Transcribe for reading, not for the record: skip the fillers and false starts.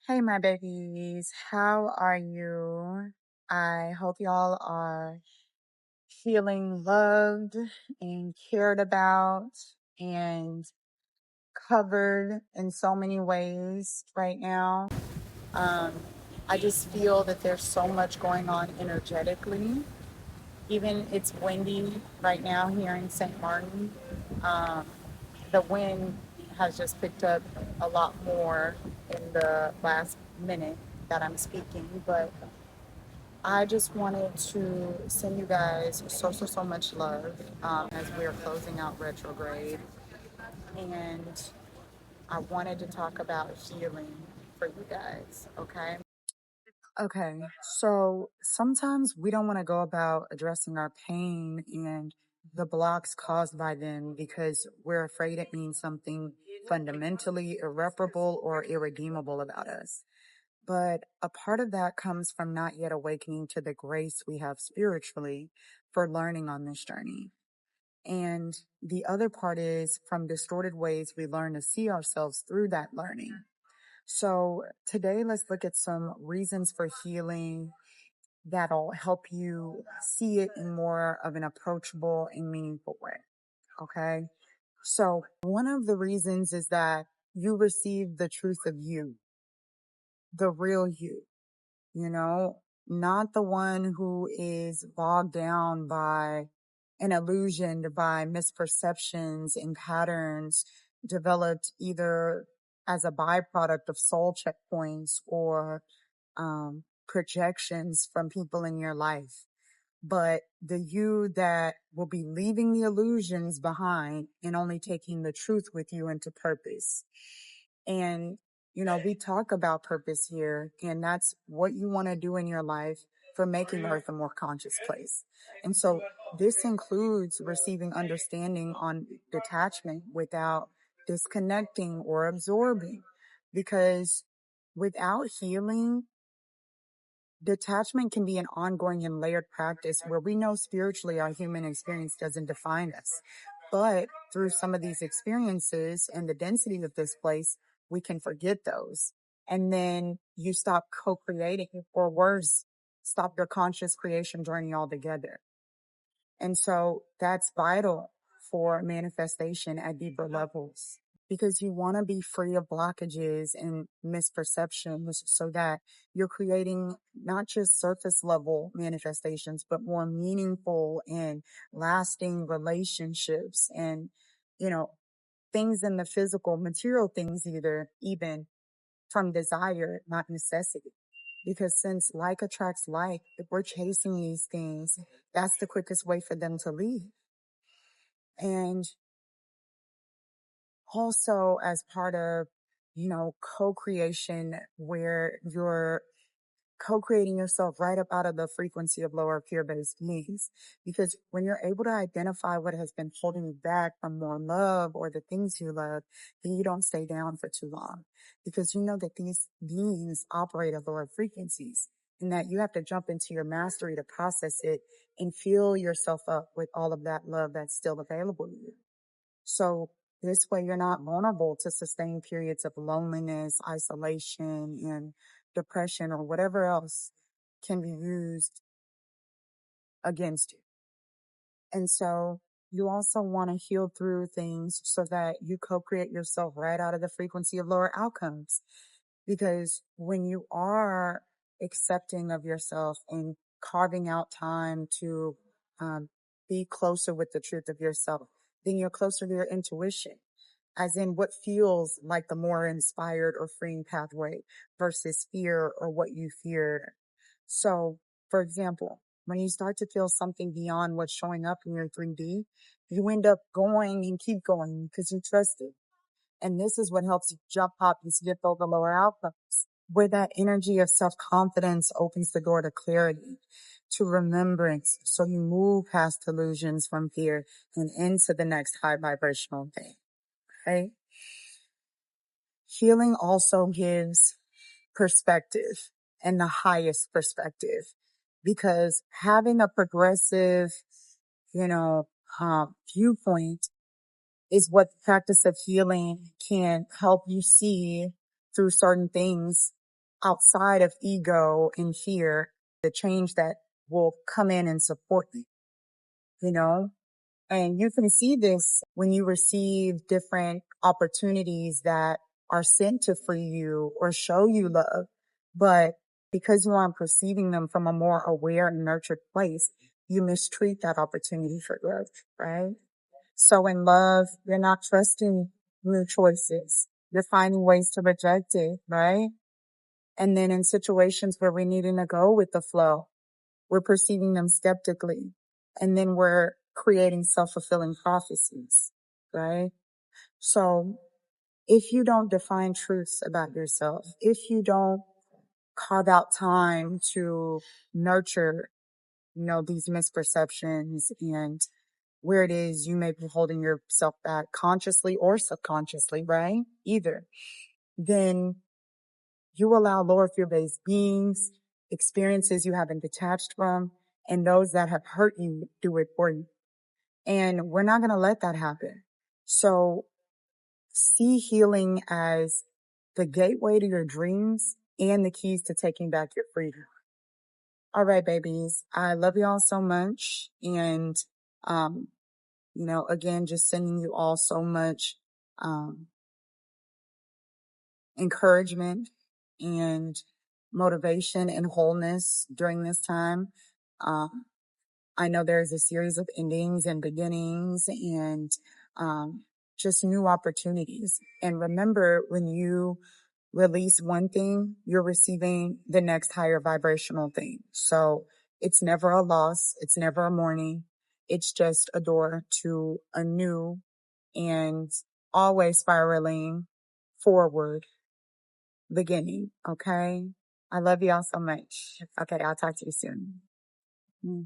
Hey, my babies, how are you? I hope y'all are feeling loved and cared about and covered in so many ways right now. Um, I just feel that there's so much going on energetically. Even it's windy right now here in St. Martin. Um, the wind has just picked up a lot more in the last minute that I'm speaking, but I just wanted to send you guys so much love as we're closing out retrograde. And I wanted to talk about healing for you guys, okay? Okay, so sometimes we don't want to go about addressing our pain and the blocks caused by them because we're afraid it means something fundamentally irreparable or irredeemable about us. But a part of that comes from not yet awakening to the grace we have spiritually for learning on this journey. And the other part is from distorted ways we learn to see ourselves through that learning. So today, let's look at some reasons for healing that'll help you see it in more of an approachable and meaningful way. Okay. So one of the reasons is that you receive the truth of you, the real you know, not the one who is bogged down by and illusioned by misperceptions and patterns developed either as a byproduct of soul checkpoints or projections from people in your life. But the you that will be leaving the illusions behind and only taking the truth with you into purpose. And, we talk about purpose here, and that's what you want to do in your life for making Earth a more conscious place. And so this includes receiving understanding on detachment without disconnecting or absorbing, because without healing, detachment can be an ongoing and layered practice where we know spiritually our human experience doesn't define us. But through some of these experiences and the density of this place, we can forget those. And then you stop co-creating, or worse, stop your conscious creation journey altogether. And so that's vital for manifestation at deeper levels, because you want to be free of blockages and misperceptions so that you're creating not just surface level manifestations, but more meaningful and lasting relationships and, you know, things in the physical, material things, either even from desire, not necessity. Because since like attracts like, if we're chasing these things, that's the quickest way for them to leave. And also as part of, co-creation, where you're co-creating yourself right up out of the frequency of lower fear-based needs. Because when you're able to identify what has been holding you back from more love or the things you love, then you don't stay down for too long, because you know that these beings operate at lower frequencies and that you have to jump into your mastery to process it and fill yourself up with all of that love that's still available to you. So this way you're not vulnerable to sustained periods of loneliness, isolation, and depression, or whatever else can be used against you. And so you also want to heal through things so that you co-create yourself right out of the frequency of lower outcomes. Because when you are accepting of yourself and carving out time to be closer with the truth of yourself, then you're closer to your intuition, as in what feels like the more inspired or freeing pathway versus fear or what you fear. So, for example, when you start to feel something beyond what's showing up in your 3D, you end up going and keep going because you trust it. And this is what helps you jump up and skip over lower outcomes, where that energy of self-confidence opens the door to clarity, to remembrance. So you move past illusions from fear and into the next high vibrational thing. Okay? Healing also gives perspective, and the highest perspective, because having a progressive, you know, viewpoint is what the practice of healing can help you see through certain things outside of ego and fear, the change that will come in and support you, you know? And you can see this when you receive different opportunities that are sent to free you or show you love. But because you aren't perceiving them from a more aware and nurtured place, you mistreat that opportunity for growth, right? So in love, you're not trusting your choices. You're finding ways to reject it, right? And then in situations where we're needing to go with the flow, we're perceiving them skeptically. And then we're creating self-fulfilling prophecies, right? So if you don't define truths about yourself, if you don't carve out time to nurture, these misperceptions and where it is you may be holding yourself back consciously or subconsciously, right? Either, then you allow lower fear based beings, experiences you haven't detached from, and those that have hurt you do it for you. And we're not going to let that happen. So see healing as the gateway to your dreams and the keys to taking back your freedom. All right, babies. I love you all so much. And, again, just sending you all so much, um, encouragement and motivation and wholeness during this time. Um, I know there's a series of endings and beginnings and um, just new opportunities. And remember, when you release one thing, you're receiving the next higher vibrational thing. So it's never a loss. It's never a mourning. It's just a door to a new and always spiraling forward beginning. Okay. I love y'all so much. Okay. I'll talk to you soon. Mm.